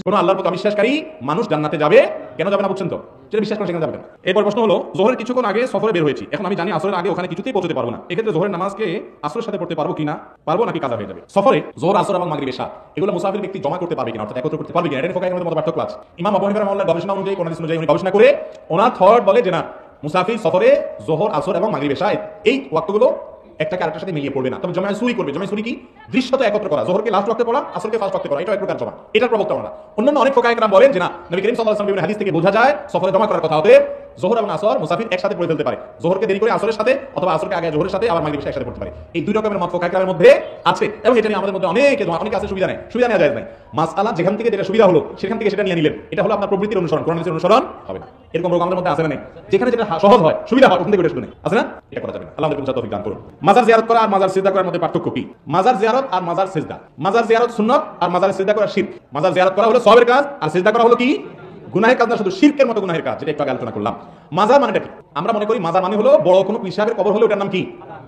কোন আল্লাহর প্রতি অবিশ্বাসকারী মানুষ জান্নাতে যাবে, কেন যাবে না বুঝছেন তো? যেটা বিশ্বাস করে সেখানে যাবে না। এরপর প্রশ্ন হলো, জোহরের কিছুক্ষণ আগে সফরে বের হয়েছি, এখন আমি জানি আসরের আগে ওখানে কিছুতেই পৌঁছতে পারবো না, এক্ষেত্রে জোহরের নামাজকে আসরের সাথে পড়তে পারবো কিনা, পারবো নাকি কাজা হয়ে যাবে? সফরে জোহর, আসর এবং মাগরিব, ইশা এগুলো মুসাফির ব্যক্তি জমা করতে পারবে কিনা, অর্থাৎ একত্র করতে পারবে কিনা, এটা ফোকায়ের মধ্যে পার্থক্য আছে। ইমাম আবু হানিফা রাহিমাহুল্লাহ গবেষণা অনুযায়ী, কোন হাদিস অনুযায়ী উনি গবেষণা করে ওনার থর্ড বলে যে না, মুসাফির সফরে জোহর, আসর এবং মাগরিব, ইশা এই ওয়াক্তগুলো একটাকে আরেকটার সাথে মিলিয়ে পড়বে না, তবে জমায় সুরি করবে। জমায় সুরি কি? দৃশ্যত একত্র করা, জোহরকে লাস্ট ওয়াক্তে পড়া, আসরকে ফার্স্ট ওয়াক্তে পড়া, এটা এক প্রকার জমা। এটার প্রবক্তা আমরা। অন্যান্য অনেক ফোকায়ে কেরাম বলেন যে না, নবী করিম সাল্লাল্লাহু আলাইহি ওয়াসাল্লাম বিভিন্ন হাদিস থেকে বোঝা যায় সফরে জমা করার কথা হতে জোহর এবং আসর মুসাফির একসাথে পড়ে ফেলতে পারে, জোহরকে দেরি করে আসরের সাথে অথবা আসরকে আগে জোহরের সাথে আবার মাগরিব একসাথে পড়তে পারে। এই দুই রকমের মত ফোকায়ে কেরামের মধ্যে আছে, এবং এটা নিয়ে আমাদের মধ্যে অনেকে আছে সুবিধা নেই, সুবিধা নেওয়া যায় নাই। মাসআলা যেখান থেকে যেটা সুবিধা হলো সেখান থেকে সেটা নিয়ে নিলেন, এটা হলো আপনার প্রবৃত্তির অনুসরণ, কোরআন হাদিসের অনুসরণ হবে না। এরকম রোগ আমাদের মধ্যে আছে না নেই? যেখানে যেটা সহজ হয়, সুবিধা হয়, ওখান থেকে শুনে আছে না, এটা করা যাবে না। আল্লাহ আমাদের বুঝার তৌফিক দান করুন। মাজার জিয়ারত করা আর মাজার সিজদা করার মধ্যে পার্থক্য কি? মাজার জিয়ারত আর মাজার সিজদা, মাজার জিয়ারত সুন্নাত আর মাজার সিজদা করা শিরক। মাজার জিয়ারত করা হলো সওয়াবের কাজ, আর সিজদা করা হলো কি? গুনাহের কাজ না, শুধু শিরকের মতো গুনাহের কাজ, যেটা একটু আগে আলোচনা করলাম। মাজার মানেটা কি? আমরা মনে করি মাজার মানে হলো বড় কোনো পীর সাহেবের কবর হলে ওটার নাম কি?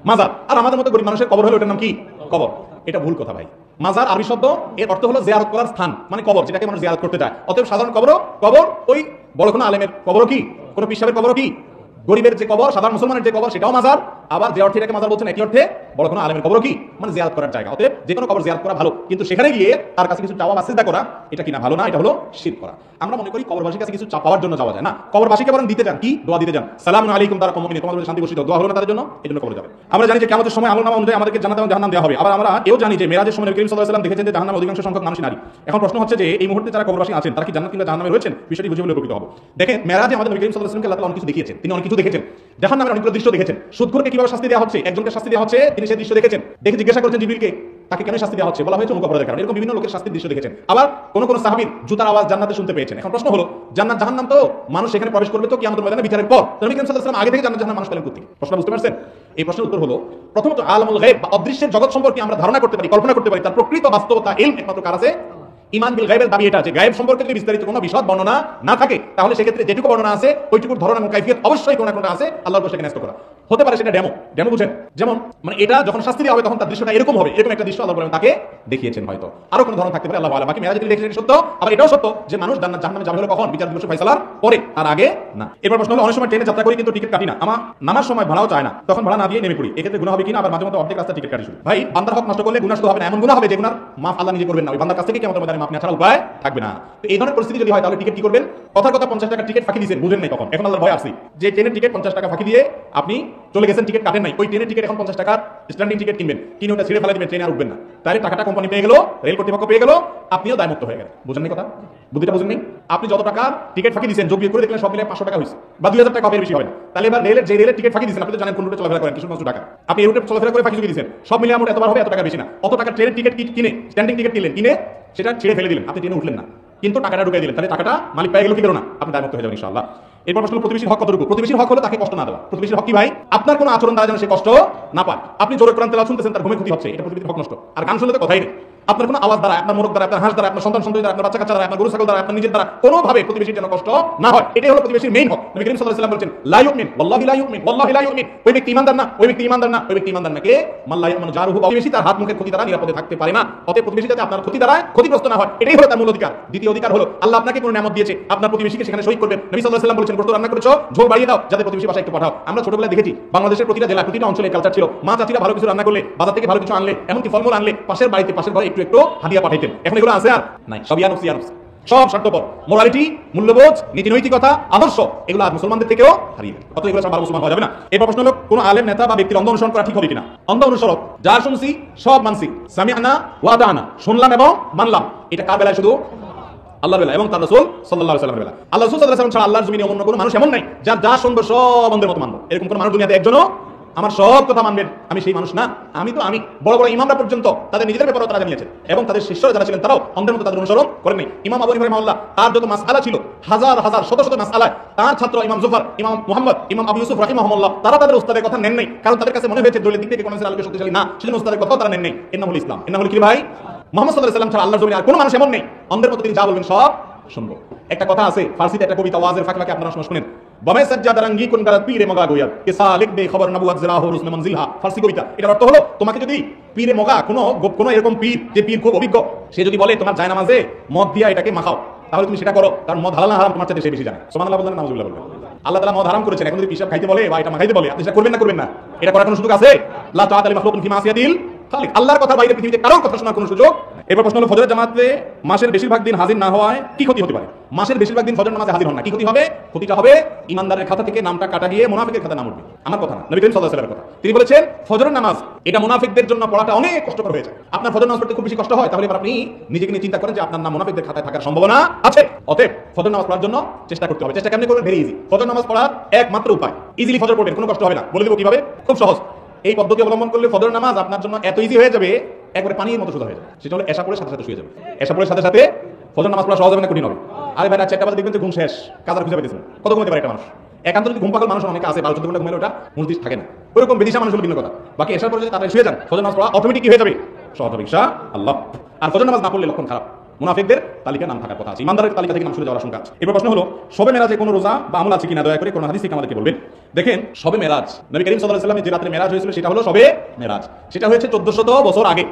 মাজার। আর আমাদের মতো গরিব মানুষের কবর হলে ওটার নাম কি? কবর। এটা ভুল কথা ভাই। মাজার আরবি শব্দ, এর অর্থ হলো জিয়ারত করার স্থান, মানে কবর, যেটাকে মানুষ জিয়ারত করতে যায়। অতএব সাধারণ কবর ওই বড় কোনো আলেমের কবর কি, কোনো পীর সাহেবের কবর কি, গরিবের যে কবর, সাধারণ মুসলমানের যে কবর, সেটাও মাজার। আবার যে অর্থে এটাকে মাজার বলছেন, একই অর্থে বড় কোনো আলেমের কবর কি, মানে জিয়ারত করার জায়গা। অতএব যে কোনো কবর জিয়ারত করা ভালো, কিন্তু সেখানে গিয়ে তার কাছে কিছু চাওয়া বা সিজদা করা, এটা কিনা ভালো না, এটা হলো শিরক করা। আমরা মনে করি কবরবাসীর কাছে কিছু চাওয়ার জন্য যাওয়া যায় না, কবরবাসীকে বরং দিতে যান কি, দোয়া দিতে যান। সালামু আলাইকুম তারা কওমুন, তোমাদের শান্তি বর্ষিত, দোয়া হলো না তাদের জন্য, এজন্য কবরে যাবে। আমরা জানি যে কিয়ামতের সময় আল্লাহর নাম অনুযায়ী আমাদেরকে জান্নাত এবং জাহান্নাম দেওয়া হবে। আবার আমরা এও জানি যে মেরাজের সময় নবী করিম সাল্লাল্লাহু আলাইহি ওয়াসাল্লাম দেখেছেন যে জাহান্নামে অধিকাংশ সংখ্যক মানুষ নারী। এখন প্রশ্ন হচ্ছে যে এই মুহূর্তে যারা কবরবাসী আছেন তারা কি জান্নাত কিংবা জাহান্নামে রয়েছেন? বিষয়টি বুঝে বলে উপকৃত হবো। দেখেন, মেরাজে আমাদের নবী করিম সাল্লাল্লাহু আলাইহি ওয়াসাল্লামকে আল্লাহ তাআলা অনেক কিছু দেখিয়েছেন, তিনি অনেক কিছু দেখেছেন। জাহান্নামের অনেকগুলো দৃশ্য দেখেছেন। সুদখোরকে কিভাবে শাস্তি দেওয়া হচ্ছে, একজনকে শাস্তি দেওয়া হচ্ছে, তিনি সেই দৃশ্য দেখেছেন, দেখে জিজ্ঞাসা করেছেন জিবরিলকে, তাকে কেন শাস্তি দেওয়া হচ্ছে? বলা হয়েছে অমুক অপরাধের কারণে। এরকম বিভিন্ন লোকের শাস্তির দৃশ্য দেখেছেন। আবার কোন সাহাবীর জুতার আওয়াজ জান্নাতে শুনতে পেয়েছেন। এখন প্রশ্ন হলো, জান্নাত জাহান্নাম তো মানুষ সেখানে প্রবেশ করবে তো কিয়ামতের ময়দানে বিচারের পর, নবী করিম সাল্লাল্লাহু আলাইহি ওয়াসাল্লাম আগে থেকে জান্নাত জাহান্নাম মানুষ পেলেন কোথা থেকে? প্রশ্ন বুঝতে পারছেন? এই প্রশ্নের উত্তর হলো, প্রথমত আলামুল গায়ব বা অদৃশ্যের জগৎ সম্পর্কে আমরা ধারণা করতে পারি, কল্পনা করতে পারি, তার প্রকৃত বাস্তবতা ইলম একমাত্র কার আছে? ঈমান বিল গায়বের দাবি এটা, যে গায়ব সম্পর্কে যদি বিস্তারিত কোনো বিশদ বর্ণনা না থাকে, তাহলে সেক্ষেত্রে যেটুকু বর্ণনা আছে ওইটুকুর ধরন এবং কাইফিয়ত অবশ্যই কোনো না কোনো আছে আল্লাহর উপর সেখানে ন্যস্ত করা। হতে পারে সেটা ডেমো বুঝেন, যেমন মানে এটা যখন শাস্তি দেওয়া হবে তখন তার দৃশ্যটা এরকম হবে, এরকম একটা দৃশ্য আল্লাহ বলেন তাকে দেখিয়েছেন। হয়তো আরো কোনো ধরন থাকতে পারে, আল্লাহ আলাম। বাকি মেরাজে তিনি দেখেছেন সত্য, আবার এটাও সত্য যে মানুষ জান্নাত জাহান্নামে যাবে হলো কখন? বিচার দিবসের ফয়সালার পরে, আর আগে না। এরপর প্রশ্ন হলো, অনেক সময় ট্রেনে যাত্রা করি কিন্তু টিকিট কাটি না, আমার নামার সময় ভাড়াও চায় না, তখন ভাড়া না দিয়ে নেমে পড়ি, এক্ষেত্রে গুনাহ হবে কিনা? আবার মাঝে মধ্যে অর্ধেক রাস্তা টিকিট কাটি শুধু। ভাই, বান্দার হক নষ্ট করলে গুনাহ শুধু হবে না, এমন গুনাহ হবে যে গুনার মাফ আল্লাহ নিজে করবেন না, ওই বান্দার কাছ থেকে কিয়ামতের ময়দানে মাফ নেওয়া ছাড়া উপায় থাকবে না। তো এই ধরনের পরিস্থিতি যদি হয় তাহলে টিকিট কি করবেন? কথার কথা 50 টাকা টিকিট ফাঁকি দিয়েছেন, বুঝেন নাই তখন, এখন আল্লাহর ভয় আসছে যে ট্রেনের টিকিট 50 টাকা ফাঁকি দিয়ে আপনি চলে গেছেন, টিকিট কাটেন নাই, ওই ট্রেনের টিকিট এখন 50 টাকার স্ট্যান্ডিং টিকিট কিনবেন, কিনে ওটা ছিঁড়ে ফেলে দিবেন, ট্রেনে আর উঠবেন না। তাহলে টাকাটা কোম্পানি পেয়ে গেল, রেল কর্তৃপক্ষ পেয়ে গেল, আপনিও দায়মুক্ত হয়ে গেলেন। বুঝেন নাই কথা? বুদ্ধিটা বুঝেন নাই? আপনি যত টাকা টিকিট ফাঁকি দিয়েছেন যোগ বিয়োগ করে দেখলেন সব মিলে 500 টাকা হয়েছে, বা 2000 টাকা হবে, বেশি হবে না। তাহলে এবার রেলের টিকিট ফাঁকি দিয়েছেন, আপনি তো জানেন কোন রুটে চলাফেরা করেন, কিশোরগঞ্জ টাকা, আপনি এই রুটে চলাফেরা করে ফাঁকি দিয়েছেন, সব মিলে আমার এতবার হবে, এত টাকা বেশি না, অত টাকা ট্রেনের টিকিট কিনে, স্ট্যান্ডিং টিকিট কিনে সেটা ছিঁড়ে ফেলে দিলেন, আপনি ট্রেনে উঠলেন না, কিন্তু টাকাটা ঢুকিয়ে দিলেন, তাহলে টাকাটা মালিক পেয়ে গেল কি করো না? আপনি দায়মুক্ত হয়ে যাবেন ইনশাআল্লাহ। এরপর প্রশ্ন, প্রতিবেশীর হক কতটুকু? প্রতিবেশীর হক হলো তাকে কষ্ট না দেওয়া। প্রতিবেশীর হক কি ভাই? আপনার কোনো আচরণ দ্বারা যেন সে কষ্ট না পায়। আপনি জোরে কোরআন তেলাওয়াত শুনতেছেন, তার ঘুমের ক্ষতি হচ্ছে, এটা প্রতিবেশীর হক নষ্ট। আর গান শুনলে তো কথাই নেই। আপনার কোনো আওয়াজ দ্বারা, আপনার মোরগ দ্বারা, আপনার হাঁস দ্বারা, আপনার সন্তান সন্ততি দ্বারা, আপনার বাচ্চা কাচ্চা দ্বারা, আপনার গরু ছাগল দ্বারা, আপনার নিজের দ্বারা কোনোভাবে প্রতিবেশীর যেন কষ্ট না হয়, এটাই হলো প্রতিবেশীর মেইন হক। নবী করিম সাল্লাল্লাহু আলাইহি ওয়াসাল্লাম বলেছেন, লা ইউমিন ওয়াল্লাহি লা ইউমিন ওয়াল্লাহি লা ইউমিন, ওই ব্যক্তি ঈমানদার না, ওই ব্যক্তি ঈমানদার না, ওই ব্যক্তি ঈমানদার না কে? মান লা ইয়ামানু জারুহু, প্রতিবেশী তার হাত মুখের ক্ষতি দ্বারা নিরাপদে থাকতে পারে না। অতএব প্রতিবেশী যাতে আপনার ক্ষতি দ্বারা ক্ষতিগ্রস্ত না হয়, এটাই হলো তার মূল অধিকার। দ্বিতীয় অধিকার হলো, আল্লাহ আপনাকে কোনো নিয়ামত দিয়েছে, আপনার প্রতিবেশীকে সেখানে শহীদ করবেন। নবী সাল্লাল্লাহু আলাইহি ওয়াসাল্লাম বলেছেন, গোশত রান্না করেছো, ঝোল বাড়িয়ে দাও, যাতে প্রতিবেশী বাসায় একটু পাঠাও। আমরা ছোটবেলায় দেখেছি বাংলাদেশের প্রতিটা জেলা, প্রতিটা অঞ্চলে কালচার ছিল, মা চাচিরা ভালো কিছু রান্না করলে, বাজার থেকে ভালো কিছু আনলে, এমনকি ফলমূল আনলে, পাশের বাড়িতে পাশের ঘরে একটু একটু হাদিয়া পাঠাইতেন। এখন এগুলো আছে আর নাই, সব ইয়ানুস, সব স্বার্থপর। মোরালিটি, মূল্যবোধ, নীতি নৈতিকতা, আদর্শ এগুলো আর মুসলমানদের থেকেও হারিয়ে গেছে। অত এগুলো সব ভালো মুসলমান হওয়া যাবে না। এরপর প্রশ্ন হলো, কোন আলেম, নেতা বা ব্যক্তির অন্ধ অনুসরণ করা ঠিক হবে কিনা? অন্ধ অনুসরণ, যার শুনছি সব মানছি, সামিআনা ওয়া আতানা, শুনলাম এবং মানলাম, এটা কার বেলায়? শুধু আল্লাহর বেলা এবং তার রাসূল সাল্লাল্লাহু আলাইহি ওয়াসাল্লামের বেলা। আল্লাহ রাসূল সাল্লাল্লাহু আলাইহি ওয়াসাল্লাম ছাড়া আল্লাহর জমিনে অন্য কোনো মানুষ এমন নাই যার যা শুনবো সব অন্ধের মতো মানবো। এরকম কোনো মানুষ দুনিয়াতে একজনও আমার সব কথা মানবেন, আমি সেই মানুষ না। আমি বড় বড় ইমামরা পর্যন্ত তাদের নিজেদের ব্যাপারে তারা জানিয়েছেন, এবং তাদের শিষ্যরা যারা ছিলেন তারাও অন্ধের মতো তাদের অনুসরণ করেননি। ইমাম আবু হানিফা রাহিমাহুল্লাহ, তার যত মাসআলা ছিল, হাজার হাজার শত শত মাসআলা, তার ছাত্র ইমাম জুফর, ইমাম মুহাম্মদ, ইমাম আবু ইউসুফ রাহিমাহুল্লাহ, তারা তাদের উস্তাদের কথা নেন নাই, কারণ তাদের কাছে মনে হয়েছে দলিলের দিক থেকে কোন আলোকে শক্তিশালী না, সেজন্য উস্তাদের কথা তারা নেন নাই। এর নাম হলো ইসলাম। এর নাম হলো কি ভাই? মুহাম্মদ সাল্লাল্লাহু আলাইহি ওয়াসাল্লাম ছাড়া আল্লাহর জমিনে আর কোনো মানুষ এমন নেই অন্ধের মতো তিনি যা বলবেন সব শুনবো। একটা কথা আছে ফার্সিতে, একটা কবিতা, ওয়াজের ফাঁকে ফাঁকে আপনারা শুনেন, বমে সাজ্জাদ রঙ্গি কোন গারাত পীরে মগা গোয়াত কে সালিক বে খবর নবুয়াত জরা হো রুসনে মনজিলহা। ফারসি কবিতা। এটার অর্থ হলো তোমাকে যদি পীরে মগা কোনো এরকম পীর, যে পীর খুব অভিজ্ঞ, সে যদি বলে তোমার জায়নামাজে মদ দিয়া এটাকে মাখাও, তাহলে তুমি সেটা করো, কারণ মদ হালাল না হারাম তোমার চাইতে সে বেশি জানে। সুবহানাল্লাহ বললেন, নাউজুবিল্লাহ বললেন। আল্লাহ তাআলা মদ হারাম করেছেন, এখন যদি পিশাব খাইতে বলে বা এটা মাখাইতে বলে, আপনি সেটা করবেন না করবেন না? এটা করার কোনো সুযোগ আছে? লা তাআতা লি মাখলুকিন ফি মাসিয়াতিল খালিক। আল্লাহর কথা বাইরে পৃথিবীতে কারোর কথা শোনার কোনো সুযোগ। এবার প্রশ্ন হলো, ফজরের জামাতে মাসের বেশিরভাগ দিন হাজির না হওয়ায় কি ক্ষতি হতে পারে? মাসের বেশিরভাগ দিন ফজর নামাজে হাজির হন না, কি ক্ষতি হবে? ক্ষতিটা হবে ইমানদারের খাতা থেকে নামটা কাটা গিয়ে মুনাফিকের খাতায় নাম উঠবে। আমার কথা না, নবী করিম সাল্লাল্লাহু আলাইহি ওয়াসাল্লামের কথা। তিনি বলেছেন ফজরের নামাজ এটা মুনাফিকদের জন্য পড়াটা অনেক কষ্টকর হয়ে যায়। আপনার ফজর নামাজ পড়তে খুব বেশি কষ্ট হয়, তাহলে এবার আপনি নিজেকে নিয়ে চিন্তা করেন যে আপনার নাম মুনাফিকদের খাতায় থাকার সম্ভাবনা আছে। অতএব ফজর নামাজ পড়ার জন্য চেষ্টা করতে হবে। চেষ্টা কেমনে করবেন? Very easy. ফজর নামাজ পড়ার একমাত্র উপায়, ইজিলি ফজর পড়বেন, কোনো কষ্ট হবে না। বলে দেবো কিভাবে, খুব সহজ। এই পদ্ধতি অবলম্বন করলে ফজর নামাজ আপনার জন্য এত ইজি হয়ে যাবে, একবারে পানির মতো সোজা হয়ে যাবে। সেটা হলো এশা পড়ে সাথে সাথে শুয়ে যাবে। এশা পড়ে সাথে সাথে ফজর নামাজ পড়া সহজ হবে না কঠিন হবে? আরে ভাই, 4টা বাজে দেখবেন যে ঘুম শেষ, কাজ আর খুঁজে পাইতেছেন। কত ঘুমাতে পারে একটা মানুষ? একান্ত যদি ঘুম পাগল মানুষ অনেকে আছে, 12-14 ঘন্টা ঘুমালে ওটা মস্তিষ্ক থাকে না। ওইরকম বেদিশা মানুষ হলো ভিন্ন কথা। বাকি এশার পরে যদি তাড়াতাড়ি শুয়ে যান, ফজর নামাজ পড়া অটোমেটিক হয়ে যাবে, সহজ হবে ইনশাআল্লাহ। আর ফজর নামাজ না পড়লে লক্ষণ খারাপ, মুনাফিকদের তালিকায় নাম থাকার কথা আছে, ইমানদারের তালিকা থেকে নাম সরে যাওয়ার আশঙ্কা আছে। এবার প্রশ্ন হলো, শবে মেরাজে কোনো রোজা বা আমল আছে কিনা? দয়া করে কোনো হাদিস থেকে আমাদেরকে বলবেন। দেখেন, শবে মেরাজ, নবী করিম সাল্লাল্লাহু আলাইহি ওয়াসাল্লামের যে রাতে মেরাজ হয়েছিল সেটা হলো শবে মেরাজ। সেটা হয়েছে 1400 বছর আগে,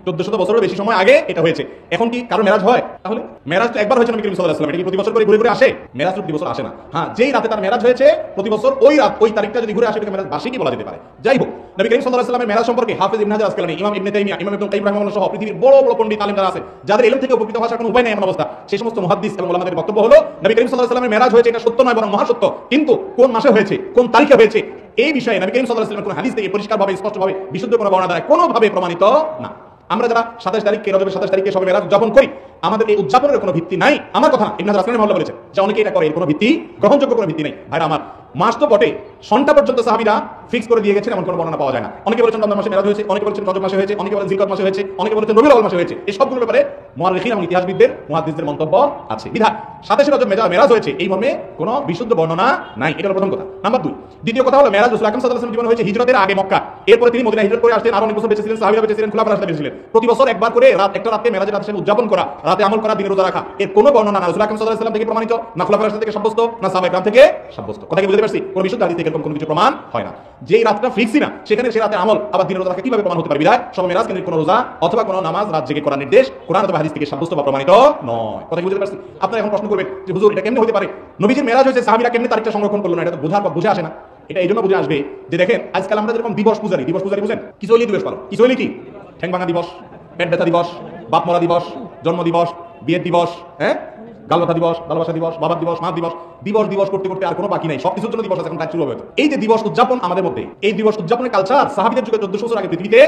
1400 বছরের বেশি সময় আগে এটা হয়েছে। এখন কি কারো মেরাজ হয়? তাহলে মেরাজ তো একবার হয়েছে নবী করিম সাল্লাল্লাহু আলাইহি ওয়াসাল্লাম, এটা কি প্রতি বছর করে ঘুরে ঘুরে আসে? মেরাজ প্রতি বছর আসে না। হ্যাঁ, যেই রাতে তার মেরাজ হয়েছে প্রতি বছর ওই রাত ওই তারিখটা যদি ঘুরে আসে এটাকে মেরাজ বার্ষিকই বলা যেতে পারে। যাই হোক, নবী করিম সাল্লাল্লাহু আলাইহি ওয়াসাল্লামের মেরাজ সম্পর্কে হাফেজ ইবনে হাজার আসকালানী, ইমাম ইবনে তাইমিয়া, ইমাম ইবনে কাইয়িম রাহিমাহুল্লাহ সহ পৃথিবীর বড় বড় পণ্ডিত আলেম যারা আছে, যাদের ইলম থেকে উপকৃত হওয়ার কোনো উপায় নেই এমন অবস্থা, সেই সমস্ত মুহাদ্দিস এবং উলামাদের বক্তব্য হলো নবী করিম সাল্লাল্লাহু আলাইহি ওয়াসাল্লামের মেরাজ হয়েছে এটা সত্য নয় বরং মহাসত্য। কিন্তু কোন মাসে হয়েছে, কোন তারিখে হয়েছে, এই বিষয়ে নবী করিম সাল্লাল্লাহু আলাইহি ওয়াসাল্লামের কোন হাদিস থেকে পরিষ্কারভাবে স্পষ্টভাবে বিশুদ্ধ কোনো বর্ণনা দ্বারা কোনোভাবে প্রমাণিত না। আমরা যারা 27 তারিখে রজবের 27 তারিখে শবে মেরাজ উদযাপন করি, আমাদের এই উদযাপনের কোনো ভিত্তি নাই। আমার কথা না, ইবনে হাজার আসকালানী রাহিমাহুল্লাহ বলেছেন যে অনেকে এটা করে, এর কোনো ভিত্তি, গ্রহণযোগ্য কোনো ভিত্তি নেই। ভাইরা আমার, মাস তো বটে, সনটা পর্যন্ত সাহাবীরা ফিক্স করে দিয়ে গেছেন এমন কোনো বর্ণনা পাওয়া যায় না। অনেকে বলেছেন রমজান মাসে মেরাজ হয়েছে, অনেকে বলেছেন রজব মাসে হয়েছে, অনেকে বলেন জিলকদ মাসে হয়েছে, অনেকে বলেছেন রবিউল আউয়াল মাসে হয়েছে। এই সবগুলোর ব্যাপারে মুআররিখিন এবং ইতিহাসবিদদের, মুহাদ্দিসদের মন্তব্য আছে। বিধায় 27 রজব মেরাজ হয়েছে এই মর্মে কোনো বিশুদ্ধ বর্ণনা নাই। এটা হলো প্রথম কথা। নাম্বার 2, দ্বিতীয় কথা হলো মেরাজ রাসূল আকরাম সাল্লাল্লাহু আলাইহি ওয়াসাল্লাম জীবনে হয়েছে হিজরতের আগে মক্কা, এরপরে তিনি মদিনায় হিজরত করে আসলেন, আর অনেক বছর বেঁচে ছিলেন, সাহাবীরা বেঁচে ছিলেন, খুলাফায়ে রাশিদিন বেঁচে ছিলেন। প্রতি বছর একবার করে একটা রাতে মেরাজের রাতে উদযাপন করা, রাতে আমল করা, দিনে রোজা রাখা, এর কোনো বর্ণনা না রাসূল আকরাম সাল্লাল্লাহু আলাইহি ওয়াসাল্লাম থেকে প্রমাণিত, না খুলাফায়ে রাশিদিন থেকে সাব্যস্ত, না সাহাবায়ে কেরাম থেকে সাব্যস্ত। কথা কি বুঝতে পারছি? কোনো বিশুদ্ধ হাদিস থেকে এরকম কোনো কিছু প্রমাণ হয় না। যেই রাতটা ফিক্সই না, সেখানে সেই রাতে আমল আবার দিনে রোজা রাখা কিভাবে প্রমাণ হতে পারে? বিধায় শবে মেরাজ কেন্দ্রিক কোনো রোজা অথবা কোনো নামাজ রাত জেগে করার নির্দেশ কোরআন অথবা হাদিস থেকে সাব্যস্ত বা প্রমাণিত নয়। কথা কি বুঝতে পারছি? আপনারা এখন প্রশ্ন করবেন যে হুজুর এটা কেমনে হতে পারে? নবীজির মেরাজ হয়েছে, সাহাবীরা কেমনে তারিখটা সংরক্ষণ করলো না? এটা তো বুঝে আসে না। এটা এই জন্য বুঝে আসবে যে দেখেন, আজকাল আমরা যেরকম দিবস পূজারি বুঝেন, কিশোরী দিবস পালন। কিশোরী কি? ঠ্যাং ভাঙা দিবস, পেট ব্যথা দিবস, বাপ মরা দিবস, জন্ম দিবস, বিয়ের দিবস, হ্যাঁ, গালবাথা দিবস, ভালোবাসা দিবস, বাবার দিবস, মা দিবস, দিবস করতে করতে আর কোনো বাকি নাই। সবকিছুর জন্য দিবস আছে, এখন কাজ শুরু হবে। এই যে দিবস উদযাপন আমাদের মধ্যে, এই দিবস উদযাপনের কালচার সাহাবীদের যুগে 1400 বছর আগে পৃথিবীতে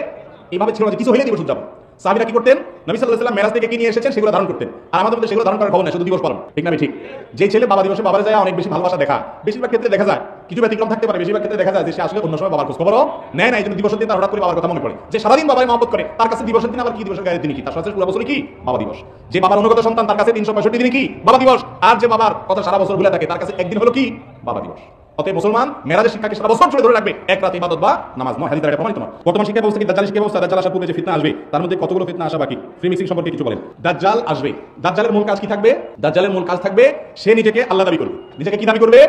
এইভাবে ছিল না। কিছু হইলে দিবস উদযাপন। সাহাবীরা কি করতেন? নবী সাল্লাল্লাহু আলাইহি ওয়াসাল্লাম মেরাজ থেকে কি নিয়ে এসেছেন সেগুলো ধারণ করতেন। আর আমাদের মধ্যে সেগুলো ধারণ করার খবর নাই, শুধু দিবস পালন। ঠিক না? ঠিক। যে ছেলে বাবা দিবসে বাবার যায় অনেক বেশি ভালোবাসা দেখা, বেশিরভাগ ক্ষেত্রে দেখা যায়, কিছু ব্যতিক্রম থাকতে পারে, বেশিরভাগ ক্ষেত্রে দেখা যায় যে সে আসলে অন্য সময় বাবার খোঁজ খবরও নেয় না। এই জন্য দিবসের দিন তার হঠাৎ করে বাবার কথা মনে পড়ে। যে সারাদিন বাবাই মহব্বত করে, তার কাছে দিবসের দিন আবার কি দিবসের গায়ে তিনি কি, তার সাথে পুরো বছরই কি বাবা দিবস। যে বাবার অনুগত সন্তান, তার কাছে 365 দিন কি বাবা দিবস। আর যে বাবার কথা সারা বছর ভুলে থাকে, তার কাছে একদিন হলো কি বাবা দিবস। অতএব মুসলমান মেরাজের শিক্ষাকে সারা বছর ধরে রাখবে, এক রাতে ইবাদত বা নামাজ নয়। হাদিস দ্বারা প্রমাণিত নয়। বর্তমান শিক্ষা ব্যবস্থা কি দাজ্জালের শিক্ষা ব্যবস্থা? দাজ্জাল আসার পূর্বে যে ফিতনা আসবে তার মধ্যে কতগুলো ফিতনা আসা বাকি? ফ্রি মিক্সিং সম্পর্কে কিছু বলেন। দাজ্জাল আসবে, দাজ্জালের মূল কাজ কি থাকবে? দাজ্জালের মূল কাজ থাকবে সে নিজেকে আল্লাহ দাবি করবে। নিজেকে কি দাবি করবে?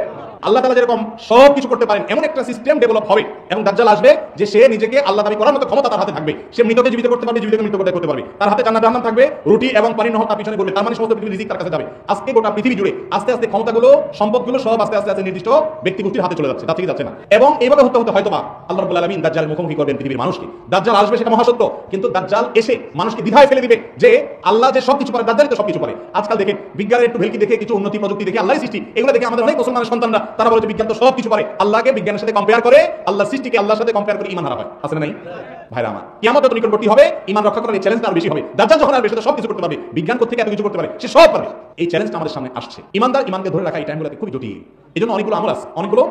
আল্লাহ তাআলা যেরকম সব কিছু করতে পারেন এমন একটা সিস্টেম ডেভেলপ হবে, এবং দাজ্জাল আসবে যে সে নিজেকে আল্লাহ দাবি করার মতো ক্ষমতা তার হাতে থাকবে। সে মৃতকে জীবিত করতে পারবে, জীবিতকে মৃত করতে পারবে। তার হাতে জান্নাত জাহান্নাম থাকবে, রুটি এবং পানি নহর তার পিছনে ঘুরবে। তার মানে সমস্ত পৃথিবীর রিজিক তার কাছে যাবে। আজকে গোটা পৃথিবী জুড়ে আস্তে আস্তে ক্ষমতাগুলো, সম্পদগুলো সব আস্তে আস্তে নির্দিষ্ট ব্যক্তি গোষ্ঠীর হাতে চলে যাচ্ছে, তার থেকে যাচ্ছে না। এবং এইভাবে হতে হতে হয়তোবা আল্লাহ রাব্বুল আলামিন দাজ্জালের মুখোমুখি করবেন পৃথিবীর মানুষকে। দাজ্জাল আসবে সেটা মহাসত্য, কিন্তু দাজ্জাল এসে মানুষকে দ্বিধায় ফেলে দিবে যে আল্লাহ যে সবকিছু পারে, দাজ্জালই তো সবকিছু পারে। আজকাল দেখেন বিজ্ঞানের একটু ভেলকি দেখে, কিছু উন্নতি প্রযুক্তি দেখে, আল্লাহর সৃষ্টি, এগুলো দেখে আমাদের অনেক মুসলমানের সন্তানরা তারা বলে যে বিজ্ঞান তো সবকিছু পারে। আল্লাহকে বিজ্ঞানের সাথে কম্পেয়ার করে, আল্লাহর সৃষ্টিকে আল্লাহর সাথে কম্পেয়ার করে ঈমান হারা হয়। আছে না নাই? ভাইরা আমার, কিয়ামত যত নিকটবর্তী হবে, ঈমান রক্ষা করার এই চ্যালেঞ্জ আরো বেশি হবে। দাজ্জাল যখন আসবে সে সব কিছু করতে পারবে, বিজ্ঞান কোত্থেকে এত কিছু করতে পারে, সে সব পারবে। এই চ্যালেঞ্জটা আমাদের সামনে আসছে। ঈমানদার ঈমানকে ধরে রাখা এই টাইমগুলোতে খুবই জটিল। এই জন্য অনেকগুলো আমল আছে, অনেকগুলো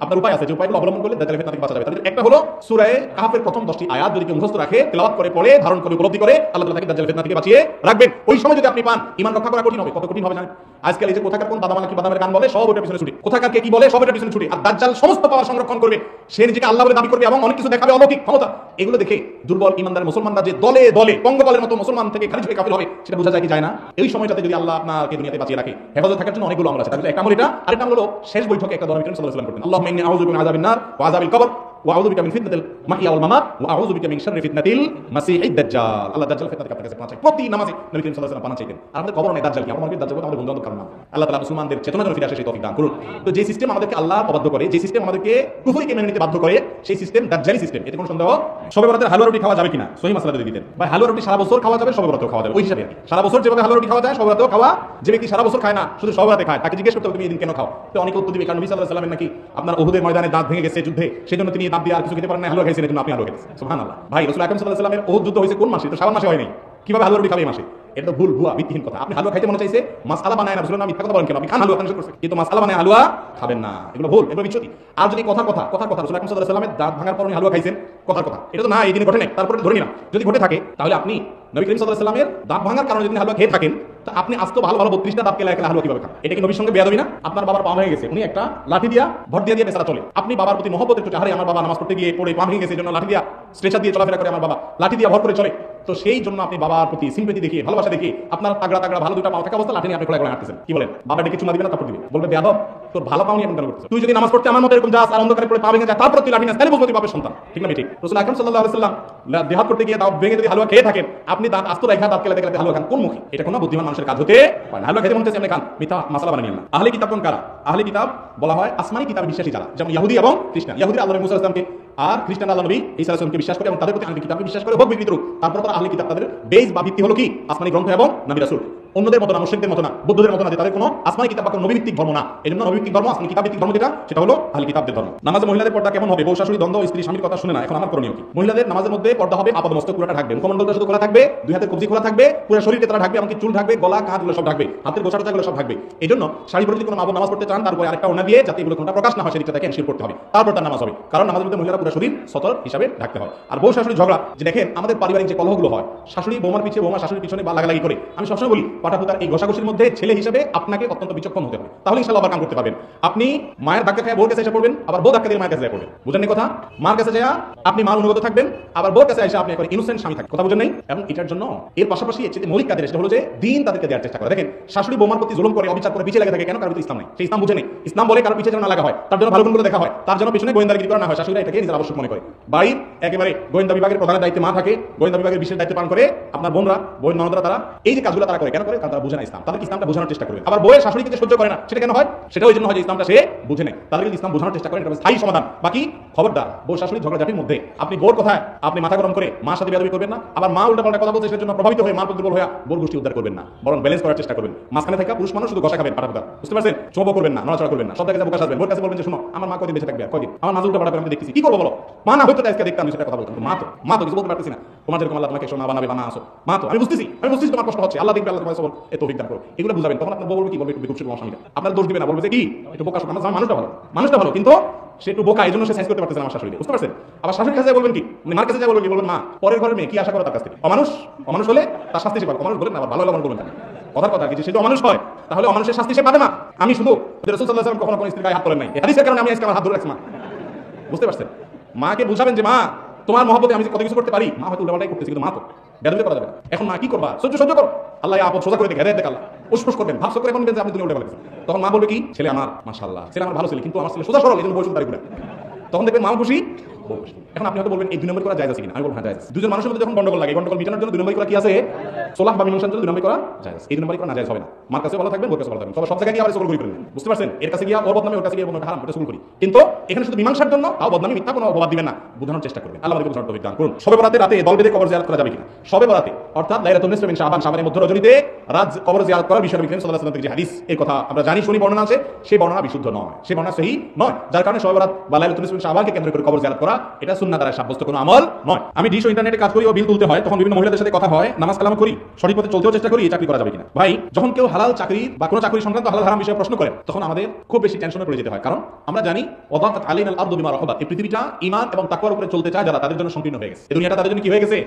আপনার উপায় আছে, যে উপায়গুলো অবলম্বন করলে দাজ্জালের ফিতনা থেকে বাঁচা যাবে। তাদের একটা হলো সূরা কাহফের প্রথম 10টি আয়াত যদি কেউ মুখস্থ রাখে, তেলাওয়াত করে, পড়ে, ধারণ করে, উপলব্ধি করে, আল্লাহ তাআলা তাকে দাজ্জালের ফিতনা থেকে বাঁচিয়ে রাখবেন। ওই সময় যদি আপনি পান, ঈমান রক্ষা করা কঠিন হবে। কত কঠিন হবে জানেন? আজকাল এই যে কোথাকার কোন বাদামালা কি বাদামের গান বলে, সব ওটার পিছনে ছুটি, কোথাকার কে কি বলে, সব ওটার পিছনে ছুটি। আর দাজ্জাল সমস্ত পাওয়ার সংরক্ষণ করবে, সে নিজেকে আল্লাহ বলে দাবি করবে এবং অনেক কিছু দেখাবে, অলৌকিক ক্ষমতা। এগুলো দেখে দুর্বল ঈমানদার মুসলমানরা যে দলে দলে পঙ্গপালের মতো মুসলমান থেকে খারিজ হয়ে কাফির হবে, সেটা বোঝা যায় কি যায় না? এই সময়টাতে যদি আল্লাহ আপনাকে দুনিয়াতে বাঁচিয়ে রাখে, হেফাজত থাকার জন্য অনেকগুলো আমল আছে। তার একটা আমল এটা, আরেকটা আমল হলো শেষ বৈঠকে একটা দোয়া নবী করিম সাল্লাল্লাহু আলাইহি ওয়াসাল্লাম করতেন, আল্লাহুম্মা ইন্নী আউযু বিকা মিন আযাবিন নার ওয়া আযাবিল কবর ওয়া আউযু বিকা মিন ফিতনাতিল মাহইয়া ওয়াল মামাত ওয়া আউযু বিকা মিন শাররি ফিতনাতিল মাসিহিদ দাজ্জাল। আল্লাহ দাজ্জাল ফিতনা থেকে আপনার কাছে পানা চাই। প্রতি নামাজে নবী করিম সাল্লাল্লাহু আলাইহি ওয়াসাল্লাম পানা চাইতেন। আর আমাদের কবর নেই দাজ্জাল কি, আমাদের দাজ্জাল আমাদের বন্ধু বান্ধব কারণ না। আল্লাহ তাআলা মুসলমানদের চেতনা যেন ফিরে আসে সেই তৌফিক দান করুন। তো যে সিস্টেম আমাদেরকে আল্লাহ অবাধ্য করে, যে সিস্টেম আমাদেরকে কুফরিকে মেনে নিতে বাধ্য করে, সেই সিস্টেম দাজ্জালি সিস্টেম। এতে কোনো সন্দেহ। শবে বরাতের হালুয়া রুটি খাওয়া যাবে কিনা সহিহ মাসলা যদি দিতেন, ভাই হালুয়া রুটি সারা বছর খাওয়া যাবে, শবে বরাতেও খাওয়া যাবে, ওই হিসাবে সারা বছর যেভাবে হালুয়া রুটি খাওয়া যায়, শবে বরাতেও খাওয়া। যে ব্যক্তি সারা বছর খায় না, শুধু শবে বরাতে খায়, তাকে জিজ্ঞেস করতে হবে তুমি এই দিন কেন খাও? তো অনেকে উত্তর দিবে কারণ নবী সাল্লাল্লাহু আলাইহি ওয়াসাল্লামের নাকি আপনার উহুদের ময়দানে দাঁত ভেঙে গেছে যুদ্ধে, সেজন্য তিনি দাঁত দিয়ে আর কিছু খেতে পারেন না, হালুয়া খাইছেন, এজন্য আপনি হালুয়া খেয়েছেন। সুবহানাল্লাহ। ভাই রাসূল আকরাম সাল্লাল্লাহু আলাইহি ওয়াসাল্লামের উহুদ যুদ্ধ হয়েছে কোন মাসে? তো শাবান মাসে হয় নাই। কিভাবে হালুয়া রুটি খাবে এই মাসে? এটা তো ভুল, ভুয়া, ভিত্তিহীন কথা। আপনি হালুয়া খাইতে মনে চাইছে, মাসআলা বানায় না, রাসূলুল্লাহ মিথ্যা কথা বলেন কেন? আপনি খান হালুয়া, খান করছে, কিন্তু মাসআলা বানায় হালুয়া খাবেন না, এগুলো ভুল, এগুলো বিচ্যুতি। আর যদি কথার কথা রাসূল আকরাম সাল্লাল্লাহু আলাইহি ওয়াসাল্লামের দাঁত ভাঙার পর উনি হালুয়া খাইছেন, কথার কথা, এটা তো না, এই দিনে ঘটে নাই, তারপরে ধরে নিলাম যদি ঘটে থাকে, তাহলে আপনি নবী করিম সাল্লাল্লাহু আলাইহি ওয়াসাল্লামের দাঁত ভাঙার কারণে যদি হালুয়া খেয়ে থাকেন, তো আপনি আজ তো ভালো ভালো 32টা দাঁত কেলা হালুয়া কিভাবে খান? এটা কি নবীর সঙ্গে বেয়াদবি না? আপনার বাবার পা ভেঙে গেছে, উনি একটা লাঠি দিয়া ভর দিয়ে বেচারা চলে, আপনি বাবার প্রতি মহব্বতের চোটে, আরে আমার বাবা নামাজ পড়তে গিয়ে পড়ে পা ভেঙে গেছে, এজন্য লাঠি দিয়া স্ট্রেচার দিয়ে চলাফেরা করে, আমার বাবা লাঠি দিয়া ভর করে চলে, তো সেই জন্য আপনি বাবার প্রতি সিম্পেথি দেখিয়ে, ভালোবাসা দেখিয়ে, আপনার তাগড়া তাগড়া ভালো দুটো পা থাকা অবস্থা লাঠি নিয়ে আপনি কোলায় কোলায় হাঁটতেছেন। কি বলেন? বাবা ডেকে চুমা দিবে না, তারপর দিবে, বলবে বেয়াদব, তোর ভালো পাওনি এমন কেন করছিস? তুই যদি নামাজ পড়তে আমার মতো এরকম যাস আর অন্ধকারে পড়ে পা ভেঙে যায়, তারপর তুই লাঠি নাস, তাহলে বুঝবো তুই বাপের সন্তান। ঠিক না? ঠিক। রাসূল আকরাম সাল্লাল্লাহু আলাইহি ওয়াসাল্লাম দেহাত করতে গিয়ে দাঁত ভেঙে যদি হালুয়া খেয়ে থাকেন, আপনি দাঁত আস্ত রেখা দাঁত কেলাতে কেলাতে হালুয়া খান, কোন মুখে? এটা কোনো বুদ্ধিমান মানুষের কাজ হতে পারে না। হালুয়া খেতে মন চাইছে আপনি খান, মিথ্যা মাসালা বানিয়ে না। আহলে কিতাব কোন কারা? আহলে কিতাব বলা হয় আসমানি কিতাবে বিশ্বাসী যারা, যেমন ইহুদি এবং খ্রিস্টান। ইহুদি আল্লাহ নবী মুসা আলাইহিস সালামকে, আর খ্রিস্টান আল্লাহ নবী ঈসা আলাইহিস সালামকে বিশ্বাস করে এবং তাদের প্রতি আহলে কিতাবকে বিশ্বাস করে, হোক বিকৃত রূপ, তারপর তারা আহলে কিতাব, তাদের বেস বা ভিত্তি হলো কি? আসমানি গ্রন্থ এবং নবী রাসূল। অন্যদের মতো না, মুশরিকদের মতো না, বৌদ্ধদের মতো না, তাদের কোনো আসমানি কিতাব বা কোনো নবী ভিত্তিক ধর্ম না। এজন্য নবী ভিত্তিক ধর্ম, আসমানি কিতাব ভিত্তিক ধর্ম যেটা, সেটা হলো আহলে কিতাবদের ধর্ম। নামাজে মহিলাদের পর্দা কেমন হবে? বউ শাশুড়ি দ্বন্দ্ব, স্ত্রী স্বামীর কথা শুনে না, এখন আমার করণীয় কি? মহিলাদের নামাজের মধ্যে পর্দা হবে, আপাদমস্তক পুরোটা ঢাকবে, মুখমণ্ডলটা শুধু খোলা থাকবে, দুই হাতের কবজি খোলা থাকবে, পুরো শরীরে তারা ঢাকবে, এমনকি চুল ঢাকবে, গলা কাঁধগুলো সব ঢাকবে, হাতের গোছাটাগুলো সব ঢাকবে। এজন্য শাড়ি পরে যদি কোনো মা বোন নামাজ পড়তে চান, তারপরে আরেকটা ওড়না দিয়ে, যাতে এগুলো কোনটা প্রকাশ না হয় সেদিকটা তাকে এনশিওর করতে হবে, তারপর তার নামাজ হবে। কারণ নামাজের মধ্যে মহিলারা পুরো শরীর সতর হিসাবে ঢাকতে হয়। আর বউ শাশুড়ি ঝগড়া, যে দেখেন আমাদের পারিবারিক যে কলহগুলো হয়, শাশুড়ি বৌমার পিছিয়ে, বৌমা শাশুড়ির পিছনে বা লাগালাগি করে, আমি সবসময় বলি পাটাপুতার এই ঘষাঘষির মধ্যে ছেলে হিসেবে আপনাকে অত্যন্ত বিচক্ষণ হতে হবে, তাহলে ইনশাআল্লাহ আবার কাম করতে পারবেন। আপনি মায়ের ধাক্কা খেয়ে বউর কাছে এসে পড়বেন, আবার বউ ধাক্কা দিয়ে মায়ের কাছে এসে পড়বেন, বুঝেন কথা? মার কাছে যায় আপনি মার অনুগত থাকবেন, আবার বউর কাছে এসে আপনি একবার ইনোসেন্ট স্বামী থাকবেন, কথা বুঝেন নাই? এবং এটার জন্য এর পাশাপাশি এর চেয়ে মৌলিক কাজের সেটা হলো যে দিন তাদেরকে দেওয়ার চেষ্টা করে। দেখেন শাশুড়ি বৌমার প্রতি জুলুম করে, অবিচার করে, পিছিয়ে লেগে থাকে কেন? কারণ ইসলাম নেই, সেই ইসলাম বুঝে নেই। ইসলাম বলে কারো পিছিয়ে যেন না লাগা হয়, তার জন্য ভালো গুণগুলো দেখা হয়, তার জন্য পিছনে গোয়েন্দাগিরি করা না হয়। শাশুড়িরা এটাকে নিজের আবশ্যক মনে করে। বাড়ির একেবারে গোয়েন্দা বিভাগের প্রধানের দায়িত্বে মা থাকে, গোয়েন্দা বিভাগের বিশেষ দায়িত্ব পালন করে আপনার বোনরা, বোন ননদরা, তারা এই যে কাজগুলো তারা করে কেন করে? কারণ তারা বুঝে না ইসলাম, তাদেরকে ইসলামটা বোঝানোর চেষ্টা করে। আবার বউয়ের শাশুড়িকে সহ্য করে না, সেটা কেন হয়? সেটা ওই জন্য হয় যে ইসলামটা সে বুঝে নেই, তাদেরকে ইসলাম বোঝানোর চেষ্টা করেন, এটা স্থায়ী সমাধান। বাকি খবরদার বউ শাশুড়ি ঝগড়াঝাটির মধ্যে আপনি বোর কথায় আপনি মাথা গরম করে মার সাথে বেয়াদবি করবেন না, আবার মা উল্টাপাল্টা কথা বলছে সেটার জন্য প্রভাবিত হয়ে মার প্রতি দুর্বল হয়ে বোর গোষ্ঠী উদ্ধার করবেন না, বরং ব্যালেন্স করার চেষ্টা করবেন। মাঝখানে থাকা পুরুষ মানুষ শুধু ঘষা খাবেন, পাটাপাটা, বুঝতে পারছেন? চোপও করবেন না, নড়াচড়া করবেন না, সব জায়গায় বোকা সাজবেন, বোর কাছে বলবেন যে শোনো আমার মা কদিন বেঁচে থাকবে, আর কদিন আমার মাঝে উল্টাপাল্টা আমি দেখতেছি, কি করবো বলো? মা না হয়তো আজকে দেখতাম সেটা কথা বলতাম, মা তো কিছু বলতে পারতেছি না, তোমার যেরকম আল্লাহ তোমাকে সোনা বানাবে বানা আসো, মা তো আমি বুঝতেছি তোমার কষ্ট হচ্ছে, আল্লাহ দেখবে, আল্লাহ তোমার সবল এত তৌফিক দান করো, এগুলো বুঝাবেন। তখন আপনার বউ বলবে কি? বলবে একটু বিকুপ আমার স্বামীটা, আপনার দোষ দিবে না, বলবে যে কি একটু বোকা শোনা, মানুষটা ভালো, মানুষটা ভালো, কিন্তু সে একটু বোকা, এই জন্য সে সাইজ করতে পারতেছে না আমার শাশুড়ি, বুঝতে পারছেন? আবার শাশুড়ির কাছে বলবেন কি? মার কাছে যা বলবেন কি? বলবেন মা পরের ঘরের মেয়ে কি আশা করো তার কাছ থেকে? অমানুষ হলে তার শাস্তি সে পাবে, অমানুষ বলেন না, আবার ভালো হলে বলবেন না, কথার কথা কিছু, সে তো অমানুষ হয়, তাহলে অমানুষের শাস্তি সে পাবে না। আমি শুধু রাসূল সাল্লাল্লাহু আলাইহি ওয়াসাল্লাম কখনো কোনো স্ত্রীর গায়ে হাত তোলেন নাই, এই হাদিসের কারণে আমি আজকে আমার হাত ধরে রাখছি। মা বুঝতে পারছেন? মাকে বুঝাবেন যে মা তোমার মহব্বতে আমি কত কিছু করতে পারি, মা হয়তো উল্টাপাল্টাই করতেছে, কিন্তু মা তো বেদবি করা যাবে না। এখন মা কি করবা? সহ্য করো, আল্লাহ আপদ সোজা করে দেখে দেখ আল্লাহ উসফুস করবেন, ভাবছ করে এমন যে আপনি দুনিয়া উল্টে পাল্টেছেন। তখন মা বলবে কি? ছেলে আমার মাশাআল্লাহ, ছেলে আমার ভালো ছেলে, কিন্তু আমার ছেলে সোজা সরল, এই জন্য বই শুনতে পারি। তখন দেখবেন মা খুশি। এখন আপনি হয়তো বলবেন এই 2 নম্বর করা জায়েজ আছে কিনা? আমি বলবো হ্যাঁ জায়েজ। দুজন মানুষের মধ্যে যখন গন্ডগোল লাগে, গন্ডগোল মিটানোর জন্য 2 নম্বর করা কি আছে? সোলাহ বা মীমাংসার জন্য 2 নম্বর করা জায়েজ। এই 2 নম্বর করা না জায়েজ হবে না। মার কাছে ভালো থাকবেন, ওর কাছে ভালো থাকবেন, সব জায়গায় গিয়ে আবার সকল করি করেন, বুঝতে পারছেন? এর কাছে গিয়া ওর বদনামে, ওর কাছে গিয়ে বদনামে হারাম, এটা সকল করি। কিন্তু এখানে শুধু মীমাংসার জন্য তাও বদনামি মিথ্যা কোনো অপবাদ দিবেন না, বোঝানোর চেষ্টা করবেন। আল্লাহ আমাদের বোঝানোর তৌফিক দান করুন। শবে বরাতে রাতে দল বেঁধে কবর জিয়ারত করা যাবে কিনা? শবে বরাতে অর্থাৎ লাইলাতুন নিসফ মিন শাবান, শাবানের মধ্য রজনীতে রাত কবর জিয়ারত করার বিষয়ে নবী করিম সাল্লাল্লাহু আলাইহি ওয়াসাল্লাম থেকে যে হাদিস, এই কথা আমরা জানি, শুনি, বর্ণনা আছে, সেই বর্ণনা বিশুদ্ধ নয়, সেই বর্ণনা সহিহ নয়, যার কারণে শবে বরাত বা লাইলাতুন নিসফ মিন শাবানকে কেন্দ্র করে কবর জিয়ারত করা এটা সুন্নাহ দ্বারা সাব্যস্ত কোনো আমল নয়। আমি ডিশ ও ইন্টারনেটে কাজ করি ও বিল তুলতে হয়, তখন বিভিন্ন মহিলাদের সাথে কথা হয়, নামাজ কালাম করি, সঠিক পথে চলতেও চেষ্টা করি এই চাকরি করা যাবে কিনা। ভাই, যখন কেউ হালাল চাকরি বা কোনো চাকরি সংক্রান্ত হালাল হারাম বিষয়ে প্রশ্ন করেন তখন আমাদের খুব বেশি টেনশনে পড়ে যেতে হয়, কারণ আমরা জানি ওয়াদাকাত আলাইনাল আরদু বিমা রাহাবাত, এই পৃথিবীটা ঈমান এবং তাকওয়ার উপরে চলতে চায় যারা, তাদের জন্য সংকীর্ণ হয়ে গেছে। এই দুনিয়াটা তাদের জন্য কি হয়ে গেছে?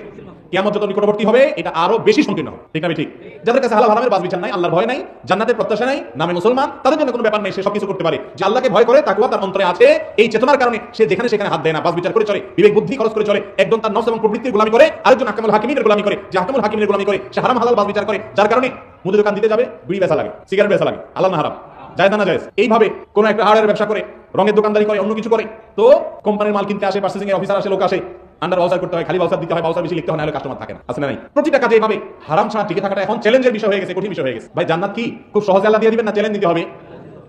কিয়ামত যত নিকটবর্তী হবে এটা আরো বেশি সংকীর্ণ হবে, ঠিক না? ঠিক। যাদের কাছে হালাল হারামের বাজ বিচার নাই, আল্লাহর ভয় নাই, জান্নাতের প্রত্যাশা নাই, নামে মুসলমান, তাদের জন্য কোনো ব্যাপার নেই, সে সবকিছু করতে পারে। যে আল্লাহকে ভয় করে, তাকওয়া তার অন্তরে আছে, এই চেতনার কারণে সে যেখানে সেখানে হাত দেয় না, বাজ বিচার করে চলে, বিবেক বুদ্ধি খরচ করে চলে। একজন তার নফস এবং প্রবৃত্তির গোলামি করে, আরেকজন আহকামুল হাকিমিনের গোলামি করে। যে আহকামুল হাকিমিনের গোলামি করে সে হারাম হালাল বাজ বিচার করে, যার কারণে মুদি দোকান দিতে যাবে, বিড়ি বেচা লাগে, সিগারেট বেচা লাগে, হালাল না হারাম, জায়েজ না জায়েজ। এইভাবে কোন একটা হাড়ের ব্যবসা করে, রঙের দোকানদারি করে, অন্য কিছু করে, তো কোম্পানির মাল কিনতে আসে, পার্চেসিং এর অফিসার আসে, লোক আসে, আন্ডার বাউচার করতে হয়, খালি বাউচার দিতে হয়, বাউচার বেশি লিখতে হয়, নাহলে কাস্টমার থাকে না, আছে না নাই? প্রতিটা কাজে এইভাবে হারাম ছাড়া টিকে থাকাটা এখন চ্যালেঞ্জের বিষয় হয়ে গেছে, কঠিন বিষয় হয়ে গেছে। ভাই, জান্নাত কি খুব সহজে আল্লাহ দিয়ে দিবেন না চ্যালেঞ্জ নিতে হবে?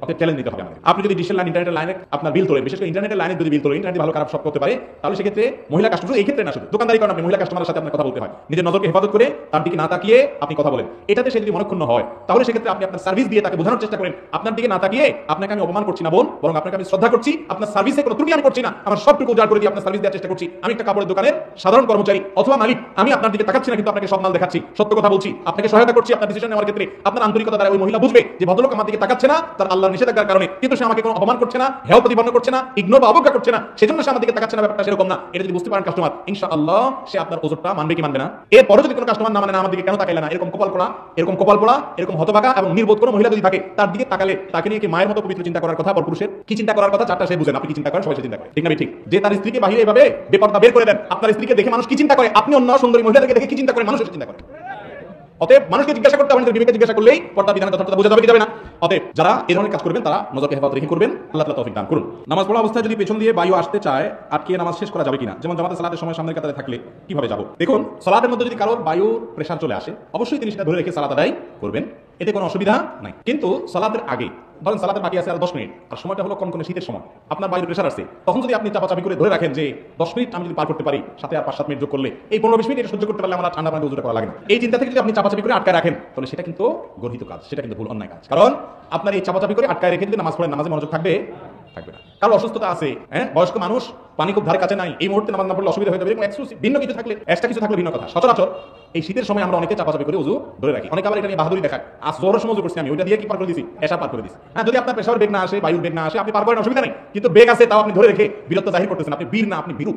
আপনাকে চ্যালেঞ্জ নিতে হবে আমাদের। আপনি যদি ডিজিটাল লাইন, ইন্টারনেটের লাইনে আপনার বিল তোলেন, বিশেষ করে ইন্টারনেটের লাইনে যদি বিল তোলেন, ইন্টারনেট ভালো খারাপ সব করতে পারে, তাহলে সেক্ষেত্রে মহিলা কাস্টমার, এই ক্ষেত্রে না শুধু দোকানদারি করেন, আপনি মহিলা কাস্টমারের সাথে আপনার কথা বলতে হয়, নিজের নজরকে হেফাজত করে তার দিকে না তাকিয়ে আপনি কথা বলেন। এটাতে সে যদি মনক্ষুণ্ণ হয়, তাহলে সেক্ষেত্রে আপনি আপনার সার্ভিস দিয়ে তাকে বোঝানোর চেষ্টা করেন, আপনার দিকে না তাকিয়ে আপনাকে আমি অপমান করছি না বোন, বরং আপনাকে আমি শ্রদ্ধা করছি, আপনার সার্ভিসে কোনো ত্রুটি আমি করছি না, আমার সবটুকু উজাড় করে দিয়ে আপনার সার্ভিস দেওয়ার চেষ্টা করছি। আমি একটা কাপড়ের দোকানের সাধারণ কর্মচারী অথবা মালিক, আমি আপনার দিকে তাকাচ্ছি না, কিন্তু আপনাকে সব মাল দেখাচ্ছি, সত্য কথা বলছি, আপনাকে সহায়তা করছি আপনার ডিসিশন নেওয়ার ক্ষেত্রে। আপনার আন্তরিকতা দ্বারা ওই মহিলা বুঝবে যে ভদ্রলোক আমার দিকে তাকাচ্ছে না তার আল্লাহর নিষেধাজ্ঞার কারণে, কিন্তু সে আমাকে কোনো অপমান করছে না, হেয় প্রতিপন্ন করছে না, ইগনোর বা অবজ্ঞা করছে না, সেজন্য সে আমার দিকে তাকাচ্ছে না, ব্যাপারটা সেরকম না। এটা যদি বুঝতে পারেন কাস্টমার, ইনশাআল্লাহ সে আপনার ওজরটা মানবে কি মানবে না। এরপরে যদি কোনো কাস্টমার না মানে, না আমার দিকে কেন তাকাইলে না, এরকম কপাল পোড়া, এরকম হতভাগা এবং নির্বোধ কোনো মহিলা যদি থাকে, তার দিকে তাকালে তাকে নিয়ে কি মায়ের মতো পবিত্র চিন্তা করার কথা, পুরুষের কি চিন্তা করার কথা, চারটা সে বুঝেন। আপনি কি চিন্তা করেন, সবাই চিন্তা করে, ঠিক না? ঠিক। যে তার স্ত্রীকে বাহিরে এভাবে বেপরদা বের করে দেন, আপনার স্ত্রীকে দেখে মানুষ কি চিন্তা করে, আপনি অন্য সুন্দরী মহিলাদেরকে দেখে কি চিন্তা করেন, মানুষ চিন্তা করে। অতএব মানুষকে জিজ্ঞাসা করতে হবে, বিবেকে জিজ্ঞাসা করলেই পর্দা বিধানের তথ্যটা বোঝা যাবে কি যাবে না। অতএব যারা এই ধরনের কাজ করবেন তারা নজরকে হেফাজত রেখে করবেন। আল্লাহ তাআলা তৌফিক দান করুন। নামাজ পড়া অবস্থায় যদি পেছন দিয়ে বায়ু আসতে চায়, আটকে নামাজ শেষ করা যাবে কিনা? যেমন জামাতে সালাতের সময় সামনের কাতারে থাকলে কিভাবে যাব? দেখুন, সালাতের মধ্যে যদি কারোর বায়ুর প্রেসার চলে আসে, অবশ্যই তিনি সেটা ধরে রেখে সালাত আদায় করবেন, এতে কোনো অসুবিধা নাই। কিন্তু সালাতের আগে, ধরেন সালাতের বাকি আছে আর 10 মিনিট, আর সময়টা হলো কনকনে শীতের সময়, আপনার বায়ুর প্রেসার আসছে, তখন যদি আপনি চাপাচাপি করে ধরে রাখেন যে 10 মিনিট আমি যদি পার করতে পারি, সাথে আর 5-7 মিনিট যোগ করলে এই 15-20 মিনিট এটা সহ্য করতে পারলে আমার ঠান্ডা পানিতে ওযুটা করা লাগে না, এই চিন্তা থেকে যদি আপনি চাপাচাপি করে আটকায় রাখেন, তাহলে সেটা কিন্তু গর্হিত কাজ, সেটা কিন্তু ভুল, অন্যায় কাজ। কারণ আপনার এই চাপাচাপি করে আটকায় রেখে যদি নামাজ পড়েন, নামাজে মনোযোগ থাকবে না। কারো অসুস্থতা আছে, বয়স্ক মানুষ, পানি খুব ধারে কাছে নাই, এই মুহূর্তে নামাজ না পড়লে অসুবিধা হয়ে যাবে, এবং ভিন্ন কিছু থাকলে, এক্সট্রা কিছু থাকলে ভিন্ন কথা। সচরাচর এই শীতের সময় আমরা অনেকে চাপাচাপি করে ওযু ধরে রাখি, অনেকে আবার এটা নিয়ে বাহাদুরি দেখায়, আজ জোহরের সময় ওযু করছি আমি, ওইটা দিয়ে কি পার করে দিছি, এসা পার করে দিছি। হ্যাঁ, যদি আপনার প্রেসার বেগ না আসে, বায়ুর বেগ না আসে, আপনি পার করেন, অসুবিধা নেই, কিন্তু বেগ আছে তাও আপনি ধরে রেখে বীরত্ব জাহির করতেছেন, আপনি বীর না, আপনি ভীরু।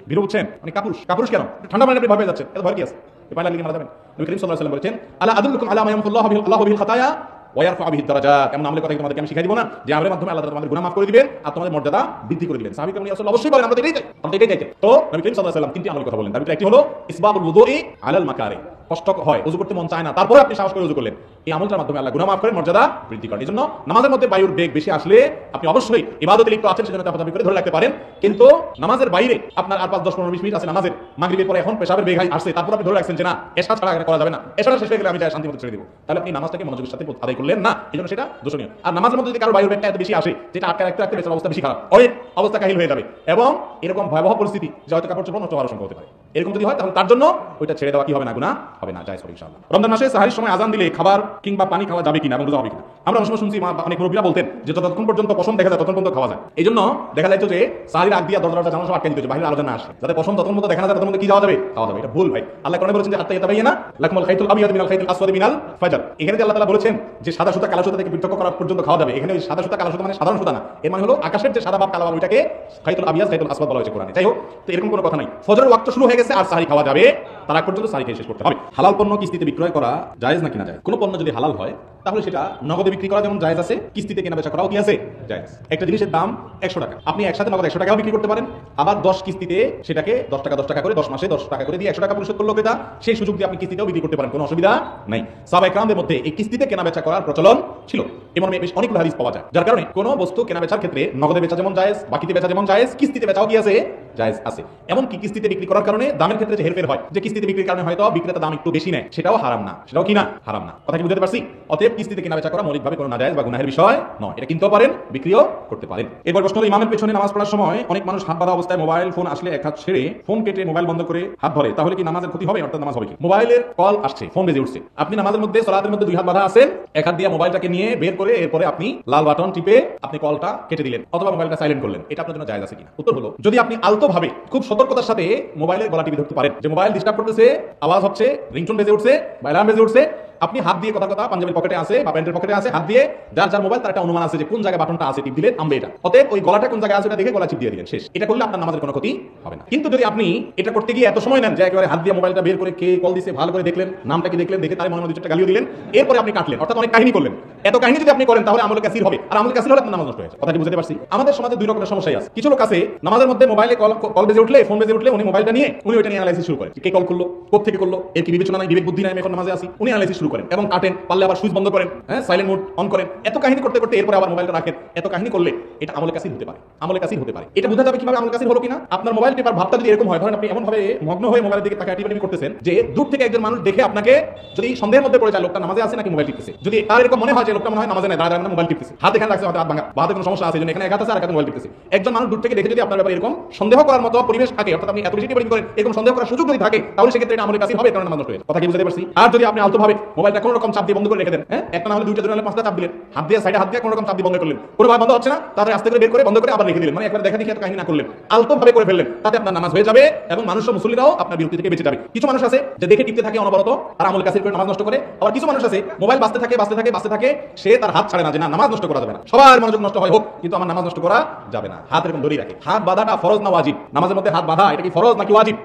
ভীরু বুঝছেন, মানে কাপুরুষ কেন? ঠান্ডা পানি আপনি ভয় পেয়ে যাচ্ছেন, এত ভয় কি আছে? পানি লাগলে মারা যাবেন। নবী করিম সাল্লাল্লাহু আলাইহি ওয়াসাল্লাম বলেছেন, আলা আদুল্লুকুম আলা মা ইয়ামহুল্লাহু বিল খাতায়া ওয়া ইয়ারফাউ বিহি দারাজাত। এমন আমলের কথা তোমাদেরকে আমি শিখাই দিব না যে আমলের মাধ্যমে আল্লাহ তাআলা তোমাদের গুনাহ মাফ করে দিবেন আর তোমাদের মর্যাদা বৃদ্ধি করে দিবেন? সাহাবী কেরাম রাসূল অবশ্যই বলেন, আমরা এটাই চাই। তো নবী করিম সাল্লাল্লাহু আলাইহি ওয়াসাল্লাম তিনটি আমলের কথা বলেন। তার ভিতরে একটি হলো ইসবাবুল ওযুই আলাল মাকারি, কষ্ট হয়, ওযু করতে মন চায় না, তারপরে আপনি সাহস করে ওযু করলেন, এই আমলটার মাধ্যমে আল্লাহ গুনাহ মাফ করেন, মর্যাদা বৃদ্ধি করেন। এজন্য নামাজের মধ্যে বায়ুর বেগ বেশি আসলে আপনি অবশ্যই ইবাদতে লিপ্ত আছেন, সেজন্য চাপাচাপি করে ধরে রাখতে পারেন। কিন্তু নামাজের বাইরে আপনার আর 5-10-15-20 মিনিট আছে নামাজের, মাগরিবের পরে এখন পেশাবের বেগ আসছে, তারপর আপনি ধরে রাখছেন যে না, এশা ছাড়া করা যাবে না, এশাটা শেষ হয়ে গেলে আমি যাই শান্তি মতো ছেড়ে দিব, তাহলে আপনি নামাজটাকে মনোযোগের সাথে আদায় করলেন না, এজন্য সেটা দোষণীয়। আর নামাজের মধ্যে যদি কারো বায়ুর বেগটা এত বেশি আসে, যেটা আটকে রাখতে পেছার অবস্থা বেশি খারাপ, ওই অবস্থা কাহিল হয়ে যাবে, এবং এরকম ভয়াবহ পরিস্থিতি যে হয়তো কাপড় চোপড় নষ্ট হওয়ার আশঙ্কা হতে পারে। এরকম যদি হয় তাহলে তার জন্য ওইটা ছেড়ে দেওয়া কি হবে না, গুনাহ হবে না, জায়েজ হবে ইনশাআল্লাহ। রমজান মাসে সাহরির সময় আযান দিলে খাবার কিংবা পানি খাওয়া যাবে কিনা এবং রোজা হবে কিনা? আমরা অনেক সময় শুনছি অনেক মুরব্বিরা বলতেন যে যতক্ষণ পর্যন্ত পছন্দ দেখা যায় ততক্ষণ পর্যন্ত খাওয়া যায়। এই জন্য দেখা যায় যে সাহরির আগ দিয়া দরজা জানালা সব আটকে দিতে, বাইরে আলোচনা না আসে, যাতে পছন্দ ততক্ষণ পর্যন্ত দেখা না যায় ততক্ষণ পর্যন্ত কি যাওয়া যাবে, খাওয়া যাবে। এটা ভুল ভাই। আল্লাহ কোরআনে বলেছেন যে হাত্তা ইয়াতাবায়ানা লাকুমুল খাইতুল আবিয়াদু মিনাল খাইতিল আসওয়াদি মিনাল ফাজর। এখানে যে আল্লাহ তাআলা বলেছেন যে সাদা সুতা কালো সুতা থেকে পৃথক করা পর্যন্ত খাওয়া যাবে, এখানে ওই সাদা সুতা কালো সুতা মানে সাধারণ সুতা না, এর মানে হলো আকাশের যে সাদা ভাব কালো ভাব, ওইটাকে খাইতুল আবিয়াদ খাইতুল আসওয়াদ বলা হয়েছে কোরআনে। যাই হোক, তো এরকম কোনো কথা নাই, ফজরের ওয়াক্ত শুরু হয়ে গেছে আর সাহরি খাওয়া যাবে, তার আগ পর্যন্ত সাহরি খেয়ে শেষ করতে হবে। হালাল পণ্য কিস্তিতে বিক্রয় করা জায়েজ নাকি না জায়েজ? কোনো পণ্য যদি হালাল হয় তাহলে সেটা নগদে বিক্রি করা যেমন জায়েজ আছে, কিস্তিতে কেনা বেচা করাও কি আছে, জায়েজ। একটা জিনিসের দাম 100 টাকা, আপনি একসাথে নগদ 100 টাকাও বিক্রি করতে পারেন, আবার 10 কিস্তিতে সেটাকে 10 টাকা করে 10 মাসে 10 টাকা করে দিয়ে 100 টাকা পরিশোধ করলো ক্রেতা, সেই সুযোগ দিয়ে আপনি কিস্তিতেও বিক্রি করতে পারেন, কোনো অসুবিধা নাই। সাহাবায়ে কেরামদের মধ্যে এই কিস্তিতে কেনা বেচা করার প্রচলন ছিল, এমন বেশ অনেকগুলো হাদিস পাওয়া যায়, যার কারণে কোনো বস্তু কেনা বেচার ক্ষেত্রে নগদে বেচা যেমন জায়েজ, বাকিতে বেচা যেমন জায়েজ, কিস্তিতে বেচাও কি আছে, জায়েজ আছে। এমন কি কিস্তিতে বিক্রি করার কারণে দামের ক্ষেত্রে যে হেরফের হয়, যে কিস্তিতে বিক্রির কারণে হয়তো বিক্রেতা দাম একটু বেশি নেয়, সেটাও হারাম না, সেটাও কি না, হারাম না। কথা কি বুঝতে পারছি? অতএব কিস্তিতে কেনা বেচা করা মৌলিকভাবে কোনো নাজায়েজ বা গুনাহের বিষয় নয়, এটা কিনতেও পারেন, বিক্রিও করতে পারেন। এরপর প্রশ্ন হলো, ইমামের পেছনে নামাজ পড়ার সময় অনেক মানুষ হাত বাঁধা অবস্থায় মোবাইল ফোন আসলে এক হাত ছেড়ে ফোন কেটে মোবাইল বন্ধ করে হাত ধরে, তাহলে কি নামাজের ক্ষতি হবে, অর্থাৎ নামাজ হবে কি? মোবাইলের কল আসছে, ফোন বেজে উঠছে, আপনি নামাজের মধ্যে সালাতের মধ্যে দুই হাত বাঁধা আছেন, এক হাত দিয়ে মোবাইলটাকে নিয়ে বের করে এরপরে আপনি লাল বাটন টিপে আপনি কলটা কেটে দিলেন অথবা মোবাইলটা সাইলেন্ট করলেন, এটা আপনার জন্য জায়েজ আছে কিনা? উত্তর হলো, যদি আপনি আলতো আলতোভাবে খুব সতর্কতার সাথে মোবাইলের গলা টিপে ধরতে পারেন যে মোবাইল ডিস্টার্ব করতেছে, আওয়াজ হচ্ছে, রিংটোন বেজে উঠছে বা অ্যালার্ম বেজে উঠছে, আপনি হাত দিয়ে কথা কথা পাঞ্জাবির পকেটে আছে বা প্যান্টের পকেটে আছে, হাত দিয়ে যার যার মোবাইল তার একটা অনুমান আছে যে কোন জায়গায় বাটনটা আছে, টিপ দিলে থামবে এটা। অতএব ওই গলাটা কোন জায়গায় আছে এটা দেখে গলা টিপ দিয়ে দিলেন, শেষ। এটা করলে আপনার নামাজের কোনো ক্ষতি হবে না। কিন্তু যদি আপনি এটা করতে গিয়ে এত সময় নেন যে একেবারে হাত দিয়ে মোবাইলটা বের করে কে কল দিছে ভালো করে দেখলেন, নামটা কি দেখলেন, দেখে তার মনে মনে দুটো গালিও দিলেন, এরপরে আপনি কাটলেন, অর্থাৎ অনেক কাহিনী করলেন। এত কাহিনী যদি আপনি করেন তাহলে আমলে কাসির হবে, আর আমলে কাসির হলে আপনার নামাজ নষ্ট হয়ে যায়। কথা কি বুঝতে পারছি? আমাদের সমাজে দুই রকমের সমস্যাই আছে। কিছু লোক আছে নামাজের মধ্যে মোবাইলে কল বেজে উঠলে, ফোন বেজে উঠলে উনি মোবাইলটা নিয়ে উনি ওইটা নিয়ে অ্যানালাইসিস শুরু করেন, কে কল করলো, কোথা থেকে করলো, এর কি বিবেচনা নাই, বিবেক বুদ্ধি নাই, আমি এখন নামাজে আছি, উনি অ্যানালাইসিস শুরু করেন এবং কাটেন, পারলে আবার সুইচ বন্ধ করেন, হ্যাঁ সাইলেন্ট মোড অন করেন, এত কাহিনী করতে করতে এরপরে আবার মোবাইলটা রাখেন। এত কাহিনী করলে এটা আমলে কাসির হতে পারে, আমলে কাসির হতে পারে। এটা বোঝা যাবে কিভাবে আমলে কাসির হলো কিনা? আপনার মোবাইল টেপার ভাবটা যদি এরকম হয়, ধরেন আপনি এমন ভাবে মগ্ন হয়ে মোবাইলের দিকে তাকিয়ে টিপি করতেছেন যে দূর থেকে একজন মানুষ দেখে আপনাকে যদি সন্দেহের মধ্যে পড়ে যায় লোকটা নামাজে আছে নাকি মোবাইল টিপতেছে, যদি তার এরকম মনে হয় যে লোকটা মনে হয় নামাজে নাই, দাঁড়ায় মোবাইল টিপতেছে, হাত এখানে রাখছে, হাত ভাঙা, বাহাতে কোনো সমস্যা আছে, জন্য এখানে এক হাত আছে আর এক হাতে মোবাইল টিপতেছে, একজন মানুষ দূর থেকে দেখে যদি আপনার ব্যাপারে এরকম সন্দেহ করার মতো পরিবেশ থাকে, অর্থাৎ আপনি এত বেশি টিপিং করেন, এরকম সন্দেহ করার সুযোগ যদি থাকে, তাহলে সেক্ষেত্রে এটা আমলে কাসির হবে, কারণ নামাজ নষ্ট হয়ে। কথা কি বুঝতে পারছি? আর যদি আপনি আলতোভাবে মোবাইলটা কোনো রকম চাপ দিয়ে বন্ধ করে রেখে দেন, হ্যাঁ একটা না হলে দুইটা, দুটো হলে পাঁচটা চাপ দিলেন, হাত দিয়ে সাইডে হাত দিয়ে কোনো রকম চাপ দিয়ে বন্ধ করলেন, কোনো ভাবে বন্ধ হচ্ছে না, তারপরে আস্তে করে বের করে বন্ধ করে আবার রেখে দিলেন, মানে একবার দেখা দেখি এত কাহিনী না করলেন, আলতোভাবে করে ফেললেন, তাতে আপনার নামাজ হয়ে যাবে এবং মানুষ মুসল্লিরাও আপনার বিরক্তি থেকে বেঁচে যাবে। কিছু মানুষ আছে যে দেখে টিপতে থাকে অনবরত, আর আমলে কাসির করে নামাজ নষ্ট করে। আবার কিছু মানুষ আছে মোবাইল বাজতে থাকে বাজতে থাকে বাজতে থাকে, সে তার হাত ছাড়ে না যে না নামাজ নষ্ট করা যাবে না, সবার মনোযোগ নষ্ট হয় হোক কিন্তু আমার নামাজ নষ্ট করা যাবে না, হাত এরকম ধরেই রাখে। হাত বাঁধাটা ফরজ না ওয়াজিব? নামাজের মধ্যে হাত বাঁধা এটা কি ফরজ নাকি ওয়াজিব?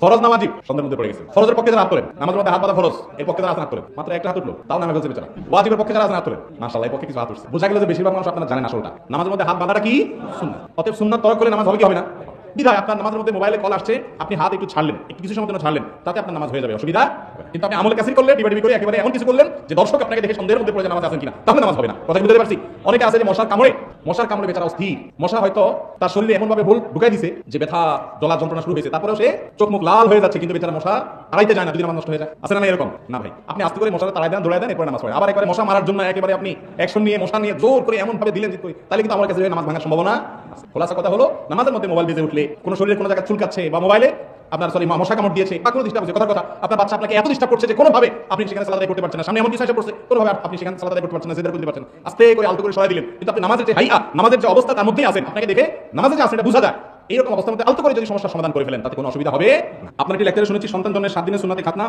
ফরজ না ওয়াজিব? সন্দেহের মধ্যে পড়ে গেছে। ফরজের পক্ষে যারা হাত তোলেন, নামাজের মধ্যে হাত বাঁধা ফরজ, এর পক্ষে যারা হাত তোলেন, মাত্র একটা হাত উঠলো, তাও নামে ফেলছে বেচারা। ওয়াজিবের পক্ষে যারা হাত তোলেন, মাশাআল্লাহ, এর পক্ষে কিছু হাত উঠছে। বোঝা গেল যে বেশিরভাগ মানুষ আপনারা জানেন আসলটা, নামাজের মধ্যে হাত বাঁধাটা কি সুন্নাত। অতএব সুন্নাত তরক করলে নামাজ হবে কি হবে না? বিধায় আপনার নামাজের মধ্যে মোবাইলে কল আসছে, আপনি হাত একটু ছাড়লেন, একটু কিছু সময় জন্য ছাড়লেন, তাতে আপনার নামাজ হয়ে যাবে, অসুবিধা। কিন্তু আপনি আমলে কাসির করলে ডিবাডিবি করে একেবারে এমন কিছু করলেন যে দর্শক আপনাকে দেখে সন্দেহের মধ্যে পড়ে নামাজ আছেন কিনা, তাহলে নামাজ হবে না। কথা বুঝতে পারছি? অনেকে আছে যে মশার কামড়ে বেচারা অস্থির, মশা হয়তো তার শরীরে এমন ভাবে ভুল ঢুকাই দিছে যে ব্যথা জ্বলা যন্ত্রণা শুরু হয়েছে, তারপরেও সে চোখ মুখ লাল হয়ে যাচ্ছে, কিন্তু বেচারা মশা তাড়াইতে যায় না, যদি নামাজ নষ্ট হয়ে যায়। আছে না এরকম? না ভাই, আপনি আস্তে করে মশাটা তাড়াই দেন, দৌড়াই দেন, এরপরে নামাজ পড়েন। আবার একবারে মশা মারার জন্য একেবারে আপনি অ্যাকশন নিয়ে মশা নিয়ে জোর করে এমন ভাবে দিলেন যে তাহলে কিন্তু আমার কাছে নামাজ ভাঙার সম্ভাবনা আছে। খোলাসা কথা হলো, নামাজের মধ্যে মোবাইল বেজে উঠলে, কোনো শরীরের কোনো জায়গায় চুলকাচ্ছে বা মোবাইলে আপনার মশা কামড় দিয়েছে বা কোনো ডিস্টার্ব হচ্ছে, কথা আপনার বাচ্চা আপনাকে এত ডিস্টার্ব করছে যে কোনোভাবে আপনি সেখানে সালাত আদায় করতে পারছেন না, সামনে এমন কিছু এসে পড়ছে কোনোভাবে আপনি সেখানে সালাত আদায় করতে পারছেন না, সিজদা করতে পারছেন, আস্তে করে আলতো করে সরাই দিলেন, কিন্তু আপনি নামাজের যে হাইয়া, নামাজের যে অবস্থা তার মধ্যেই আছেন, আপনাকে দেখে নামাজে যে আছেন এটা বোঝা যায়। এইরকম অবস্থার মধ্যে আলতো করে যদি সমস্যার সমাধান করে ফেলেন তাতে কোনো অসুবিধা হবে না। আপনার একটি লেকচারে শুনেছি সন্তান জন্মের 7 দিনের সুন্নাতে খাতনা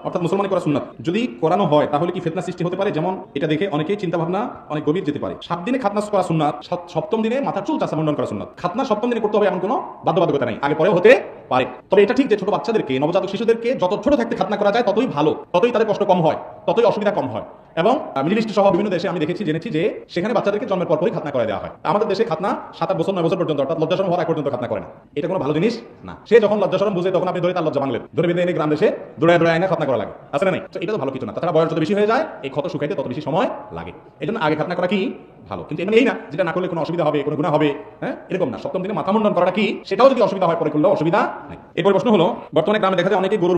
অর্থাৎ মুসলমানি করা সুন্নাত যদি করানো হয় তাহলে কি ফিতনা সৃষ্টি হতে পারে? যেমন এটা দেখে অনেকেই চিন্তা ভাবনা অনেক গভীর যেতে পারে। 7 দিনে খাতনা করা সুন্নাত, 7ম দিনে মাথার চুল চাষা মুন্ডন করা সুন্নাত। খাতনা 7ম দিনে করতে হবে এমন কোনো বাধ্যবাধকতা নাই, আগে পরেও হতে পারে। তবে এটা ঠিক যে ছোট বাচ্চাদেরকে, নবজাতক শিশুদেরকে যত ছোট থাকতে খাতনা করা যায় ততই ভালো, ততই তাদের কষ্ট কম হয়, ততই অসুবিধা কম হয়। এবং মিডল ইস্ট সহ বিভিন্ন দেশে আমি দেখেছি, জেনেছি যে সেখানে বাচ্চাদেরকে জন্মের পরপরই খাতনা করে দেওয়া হয়। আমাদের দেশে খাতনা 7-8 বছর 9 বছর পর্যন্ত, অর্থাৎ লজ্জাশরম হওয়ার আগ পর্যন্ত খাতনা করে না। এটা কোনো ভালো জিনিস না। সে যখন লজ্জাশরম বুঝে তখন আপনি ধরে তার লজ্জা ভাঙলেন, ধরে বেঁধে এনে গ্রাম দেশে দৌড়ায় আইনা খাতনা করা লাগে, আছে না নাই? এটা তো ভালো কিছু না। তাছাড়া বয়স যত বেশি হয়ে যায় এই ক্ষত শুকাইতে তত বেশি সময় লাগে। এই জন্য আগে খাতনা করা কি ভালো, কিন্তু এই না যেটা না করলে কোনো অসুবিধা হবে, কোনো গুনাহ হবে, হ্যাঁ এরকম না। 7ম দিনে মাথা মুন্ডন করাটা কি সেটাও যদি অসুবিধা হয় পরে করলেও অসুবিধা নাই। এরপর প্রশ্ন হলো, বর্তমানে গ্রামে দেখা যায় অনেকেই গরুর